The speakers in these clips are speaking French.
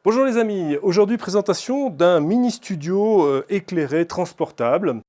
Bonjour les amis, aujourd'hui présentation d'un mini studio éclairé transportable.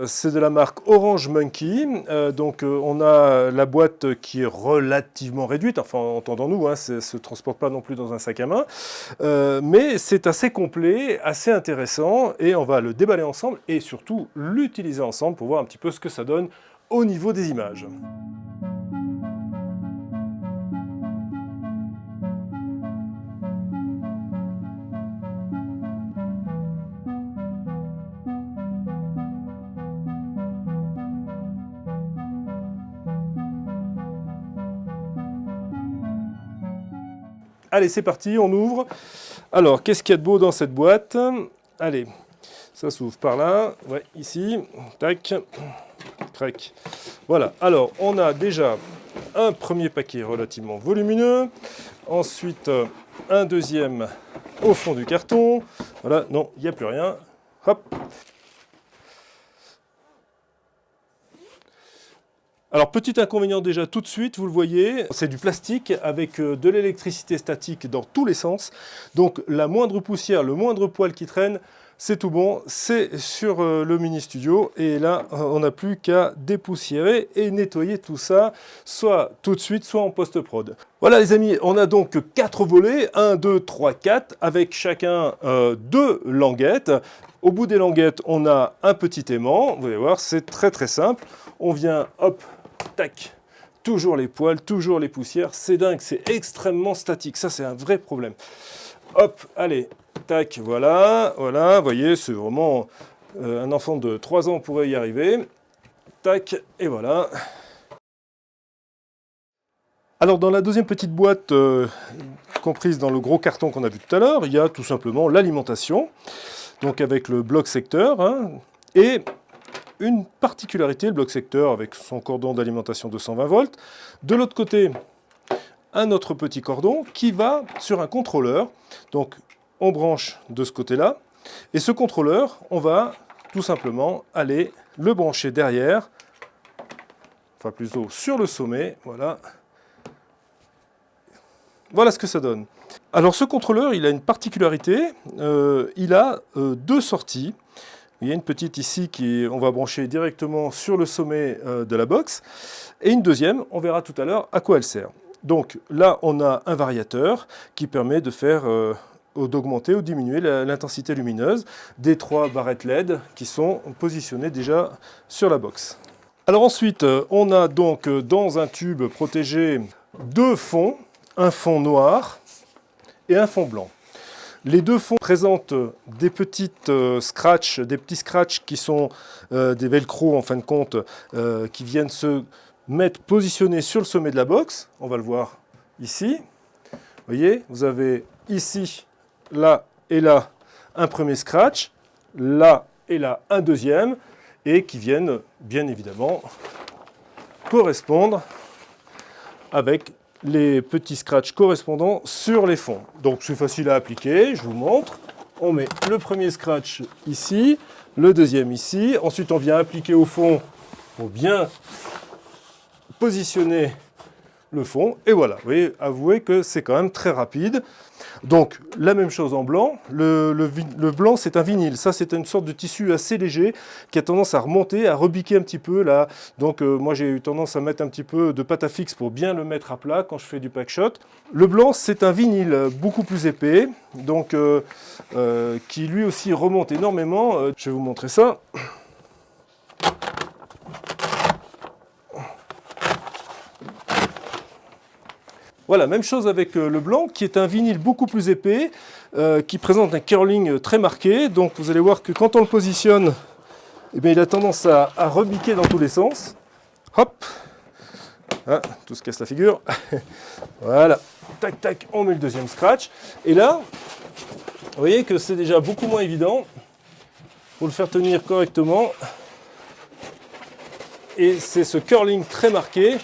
C'est de la marque Orange Monkey, on a la boîte qui est relativement réduite, enfin entendons-nous, hein, ça ne se transporte pas non plus dans un sac à main, mais c'est assez complet, assez intéressant et on va le déballer ensemble et surtout l'utiliser ensemble pour voir un petit peu ce que ça donne au niveau des images. Allez, c'est parti, on ouvre. Alors, qu'est-ce qu'il y a de beau dans cette boîte? Allez, ça s'ouvre par là. Ouais, ici. Tac. Crac. Voilà. Alors, on a déjà un premier paquet relativement volumineux. Ensuite, un deuxième au fond du carton. Voilà, non, il n'y a plus rien. Hop. Alors, petit inconvénient déjà tout de suite, vous le voyez, c'est du plastique avec de l'électricité statique dans tous les sens. Donc, la moindre poussière, le moindre poil qui traîne, c'est tout bon, c'est sur le mini studio. Et là, on n'a plus qu'à dépoussiérer et nettoyer tout ça, soit tout de suite, soit en post-prod. Voilà les amis, on a donc 4 volets, 1, 2, 3, 4, avec chacun 2 languettes. Au bout des languettes, on a un petit aimant, vous allez voir, c'est très très simple. On vient, hop, tac, toujours les poils, toujours les poussières, c'est dingue, c'est extrêmement statique, ça c'est un vrai problème. Hop, allez, tac, voilà, voilà, vous voyez, c'est vraiment un enfant de 3 ans pourrait y arriver. Tac, et voilà. Alors dans la deuxième petite boîte, comprise dans le gros carton qu'on a vu tout à l'heure, il y a tout simplement l'alimentation, donc avec le bloc secteur, hein, et une particularité, le bloc secteur avec son cordon d'alimentation 220 volts. De l'autre côté, un autre petit cordon qui va sur un contrôleur. Donc on branche de ce côté-là. Et ce contrôleur, on va tout simplement aller le brancher derrière, enfin plutôt sur le sommet. Voilà. Voilà ce que ça donne. Alors ce contrôleur, il a une particularité. Il a 2 sorties. Il y a une petite ici on va brancher directement sur le sommet de la box. Et une deuxième, on verra tout à l'heure à quoi elle sert. Donc là, on a un variateur qui permet de faire d'augmenter ou diminuer l'intensité lumineuse des 3 barrettes LED qui sont positionnées déjà sur la box. Alors ensuite, on a donc dans un tube protégé 2 fonds, un fond noir et un fond blanc. Les 2 fonds présentent des petites scratchs, des petits scratchs qui sont des velcro en fin de compte, qui viennent se mettre positionnés sur le sommet de la box. On va le voir ici. Vous voyez, vous avez ici, là et là un premier scratch, là et là un deuxième, et qui viennent bien évidemment correspondre avec les petits scratchs correspondants sur les fonds. Donc c'est facile à appliquer, je vous montre. On met le premier scratch ici, le deuxième ici. Ensuite on vient appliquer au fond pour bien positionner le fond. Et voilà, vous voyez, avouez que c'est quand même très rapide. Donc la même chose en blanc. Le blanc c'est un vinyle. Ça c'est une sorte de tissu assez léger qui a tendance à remonter, à rebiquer un petit peu là. Donc moi j'ai eu tendance à mettre un petit peu de pâte à fixe pour bien le mettre à plat quand je fais du pack shot. Le blanc c'est un vinyle beaucoup plus épais, donc qui lui aussi remonte énormément. Je vais vous montrer ça. Voilà, même chose avec le blanc, qui est un vinyle beaucoup plus épais, qui présente un curling très marqué. Donc vous allez voir que quand on le positionne, eh bien, il a tendance à rebiquer dans tous les sens. Hop, ah, tout se casse la figure. Voilà, tac, tac, on met le deuxième scratch. Et là, vous voyez que c'est déjà beaucoup moins évident pour le faire tenir correctement. Et c'est ce curling très marqué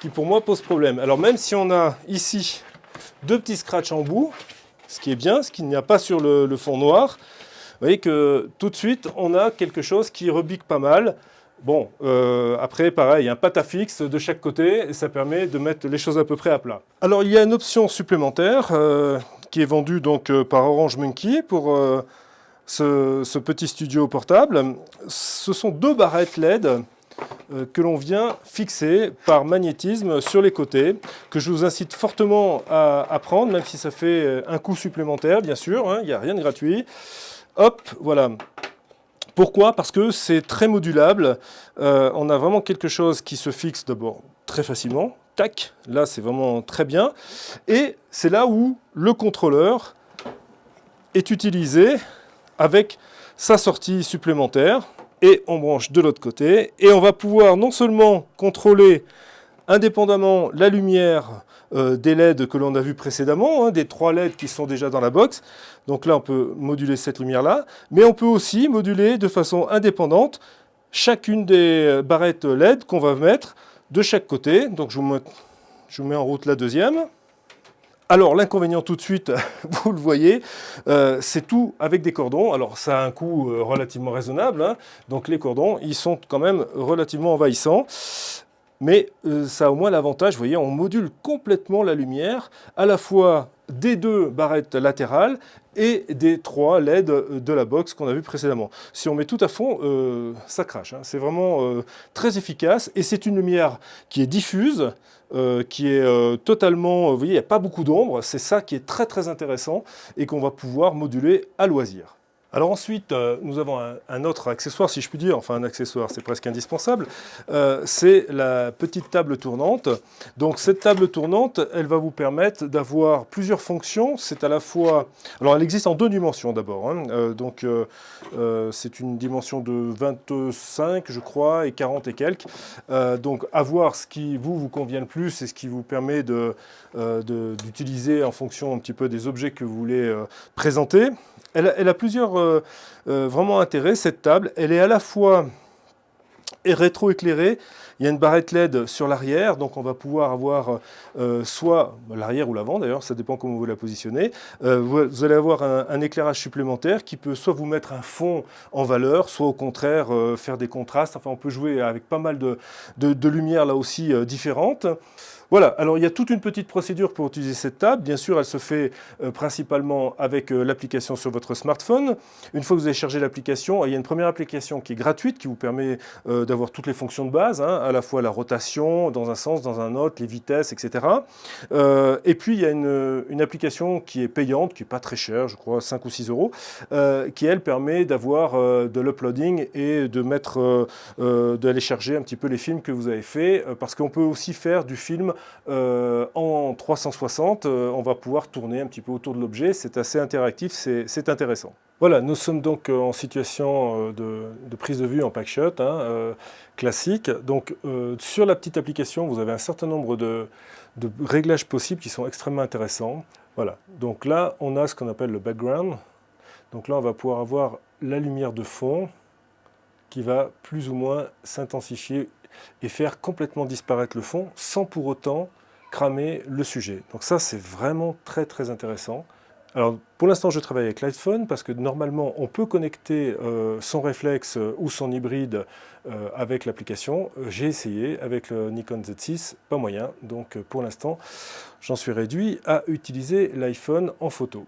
qui pour moi pose problème. Alors même si on a ici 2 petits scratchs en bout, ce qui est bien, ce qu'il n'y a pas sur le fond noir, vous voyez que tout de suite on a quelque chose qui rebique pas mal. Bon, après, pareil, un patafix de chaque côté, et ça permet de mettre les choses à peu près à plat. Alors, il y a une option supplémentaire qui est vendue donc, par Orange Monkey pour ce petit studio portable. Ce sont 2 barrettes LED que l'on vient fixer par magnétisme sur les côtés, que je vous incite fortement à prendre, même si ça fait un coût supplémentaire, bien sûr, hein, il n'y a rien de gratuit. Hop, voilà. Pourquoi? Parce que c'est très modulable. On a vraiment quelque chose qui se fixe d'abord très facilement. Tac, là c'est vraiment très bien. Et c'est là où le contrôleur est utilisé avec sa sortie supplémentaire. Et on branche de l'autre côté. Et on va pouvoir non seulement contrôler indépendamment la lumière des LED que l'on a vu précédemment, hein, des 3 LED qui sont déjà dans la box. Donc là, on peut moduler cette lumière-là. Mais on peut aussi moduler de façon indépendante chacune des barrettes LED qu'on va mettre de chaque côté. Donc je vous mets en route la deuxième. Alors l'inconvénient tout de suite, vous le voyez, c'est tout avec des cordons. Alors ça a un coût relativement raisonnable, hein. Donc les cordons, ils sont quand même relativement envahissants. Mais ça a au moins l'avantage, vous voyez, on module complètement la lumière, à la fois des 2 barrettes latérales et des 3 LED de la box qu'on a vu précédemment. Si on met tout à fond, ça crache, hein. C'est vraiment très efficace et c'est une lumière qui est diffuse, qui est totalement, vous voyez, il n'y a pas beaucoup d'ombre. C'est ça qui est très très intéressant et qu'on va pouvoir moduler à loisir. Alors ensuite, nous avons un autre accessoire, si je puis dire, enfin un accessoire, c'est presque indispensable, c'est la petite table tournante. Donc cette table tournante, elle va vous permettre d'avoir plusieurs fonctions. C'est à la fois... Alors elle existe en 2 dimensions d'abord, hein. C'est une dimension de 25, je crois, et 40 et quelques. Donc à voir ce qui vous convient le plus et ce qui vous permet d'utiliser en fonction un petit peu des objets que vous voulez présenter. Elle a plusieurs vraiment intérêts, cette table. Elle est à la fois rétro-éclairée. Il y a une barrette LED sur l'arrière, donc on va pouvoir avoir soit l'arrière ou l'avant d'ailleurs, ça dépend comment vous la positionnez. Vous allez avoir un éclairage supplémentaire qui peut soit vous mettre un fond en valeur, soit au contraire faire des contrastes. Enfin, on peut jouer avec pas mal de lumières là aussi différentes. Voilà, alors il y a toute une petite procédure pour utiliser cette table. Bien sûr, elle se fait principalement avec l'application sur votre smartphone. Une fois que vous avez chargé l'application, il y a une première application qui est gratuite, qui vous permet d'avoir toutes les fonctions de base, hein, à la fois la rotation, dans un sens, dans un autre, les vitesses, etc. Et puis il y a une application qui est payante, qui n'est pas très chère, je crois 5 ou 6 euros, qui elle permet d'avoir de l'uploading et d'aller charger un petit peu les films que vous avez faits, parce qu'on peut aussi faire du film en 360, on va pouvoir tourner un petit peu autour de l'objet, c'est assez interactif, c'est intéressant. Voilà, nous sommes donc en situation de prise de vue en packshot, hein, classique. Donc sur la petite application, vous avez un certain nombre de réglages possibles qui sont extrêmement intéressants. Voilà, donc là on a ce qu'on appelle le background. Donc là on va pouvoir avoir la lumière de fond qui va plus ou moins s'intensifier et faire complètement disparaître le fond sans pour autant cramer le sujet. Donc ça, c'est vraiment très très intéressant. Alors pour l'instant, je travaille avec l'iPhone parce que normalement, on peut connecter son réflexe ou son hybride avec l'application. J'ai essayé avec le Nikon Z6, pas moyen. Donc pour l'instant, j'en suis réduit à utiliser l'iPhone en photo.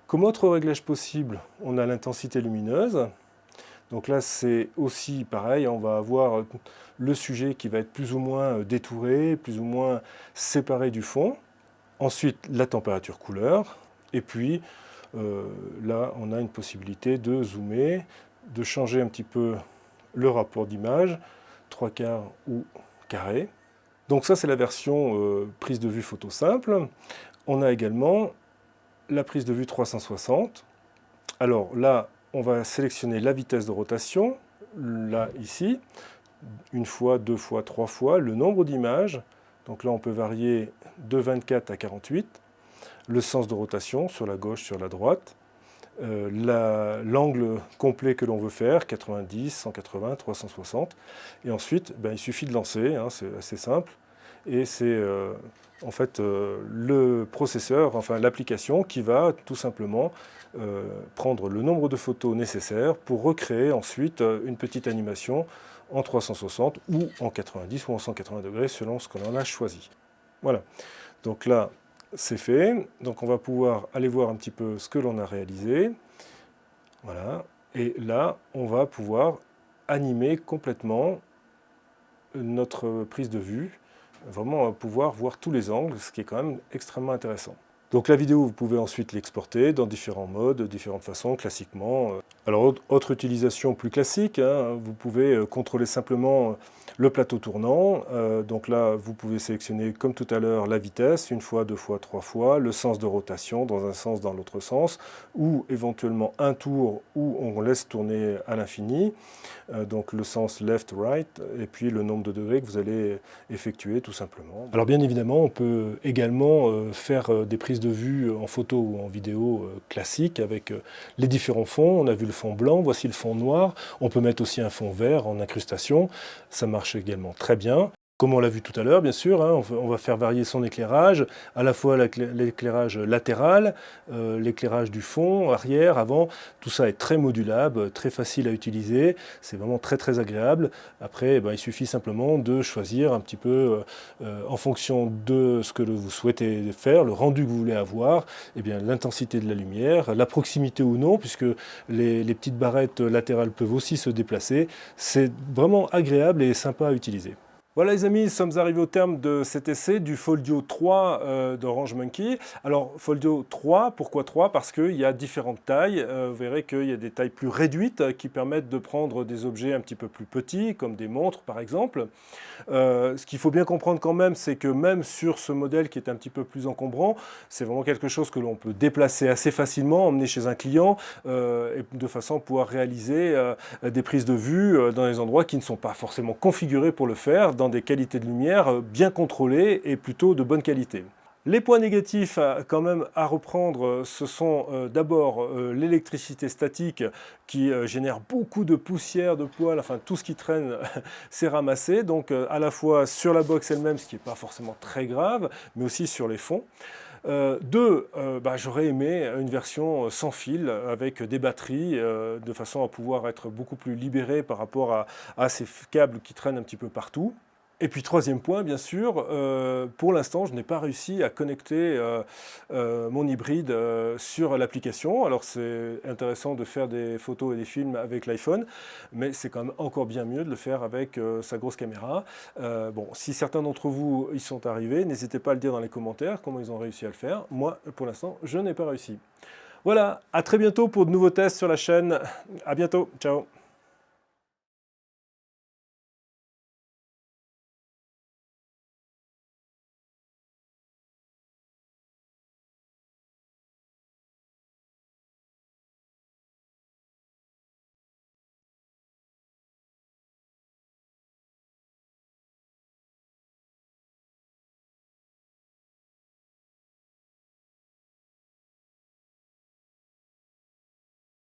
Comme autre réglage possible, on a l'intensité lumineuse. Donc là, c'est aussi pareil, on va avoir le sujet qui va être plus ou moins détouré, plus ou moins séparé du fond. Ensuite, la température couleur. Et puis, là, on a une possibilité de zoomer, de changer un petit peu le rapport d'image, 3/4 ou carré. Donc ça, c'est la version prise de vue photo simple. On a également la prise de vue 360. Alors là, on va sélectionner la vitesse de rotation, là, ici, 1 fois, 2 fois, 3 fois, le nombre d'images. Donc là, on peut varier de 24 à 48. Le sens de rotation, sur la gauche, sur la droite. L'angle complet que l'on veut faire, 90, 180, 360. Et ensuite, il suffit de lancer, hein, c'est assez simple. Et c'est en fait le processeur, enfin l'application, qui va tout simplement prendre le nombre de photos nécessaires pour recréer ensuite une petite animation en 360 ou en 90 ou en 180 degrés selon ce que l'on a choisi. Voilà, donc là c'est fait, donc on va pouvoir aller voir un petit peu ce que l'on a réalisé. Voilà, et là on va pouvoir animer complètement notre prise de vue, vraiment pouvoir voir tous les angles, ce qui est quand même extrêmement intéressant. Donc la vidéo, vous pouvez ensuite l'exporter dans différents modes, différentes façons, classiquement. Alors, autre utilisation plus classique, hein, vous pouvez contrôler simplement le plateau tournant. Donc là, vous pouvez sélectionner, comme tout à l'heure, la vitesse, une fois, deux fois, trois fois, le sens de rotation, dans un sens, dans l'autre sens, ou éventuellement un tour où on laisse tourner à l'infini. Donc le sens left-right, et puis le nombre de degrés que vous allez effectuer, tout simplement. Alors bien évidemment, on peut également faire des prises de vue en photo ou en vidéo classiques avec les différents fonds. On a vu le fond blanc, voici le fond noir. On peut mettre aussi un fond vert en incrustation. Ça marche également très bien. Comme on l'a vu tout à l'heure, bien sûr, hein, on va faire varier son éclairage, à la fois l'éclairage latéral, l'éclairage du fond, arrière, avant. Tout ça est très modulable, très facile à utiliser. C'est vraiment très très agréable. Après, il suffit simplement de choisir un petit peu, en fonction de ce que vous souhaitez faire, le rendu que vous voulez avoir, l'intensité de la lumière, la proximité ou non, puisque les petites barrettes latérales peuvent aussi se déplacer. C'est vraiment agréable et sympa à utiliser. Voilà les amis, nous sommes arrivés au terme de cet essai du Foldio 3 d'Orange Monkey. Alors Foldio 3, pourquoi 3? Parce qu'il y a différentes tailles. Vous verrez qu'il y a des tailles plus réduites qui permettent de prendre des objets un petit peu plus petits, comme des montres par exemple. Ce qu'il faut bien comprendre quand même, c'est que même sur ce modèle qui est un petit peu plus encombrant, c'est vraiment quelque chose que l'on peut déplacer assez facilement, emmener chez un client, et de façon à pouvoir réaliser des prises de vue dans des endroits qui ne sont pas forcément configurés pour le faire, dans des qualités de lumière bien contrôlées et plutôt de bonne qualité. Les points négatifs quand même à reprendre, ce sont d'abord l'électricité statique qui génère beaucoup de poussière, de poils, enfin tout ce qui traîne c'est ramassé, donc à la fois sur la box elle-même, ce qui n'est pas forcément très grave, mais aussi sur les fonds. J'aurais aimé une version sans fil avec des batteries de façon à pouvoir être beaucoup plus libéré par rapport à ces câbles qui traînent un petit peu partout. Et puis troisième point, bien sûr, pour l'instant, je n'ai pas réussi à connecter mon hybride sur l'application. Alors c'est intéressant de faire des photos et des films avec l'iPhone, mais c'est quand même encore bien mieux de le faire avec sa grosse caméra. Si certains d'entre vous y sont arrivés, n'hésitez pas à le dire dans les commentaires, comment ils ont réussi à le faire. Moi, pour l'instant, je n'ai pas réussi. Voilà, à très bientôt pour de nouveaux tests sur la chaîne. À bientôt, ciao.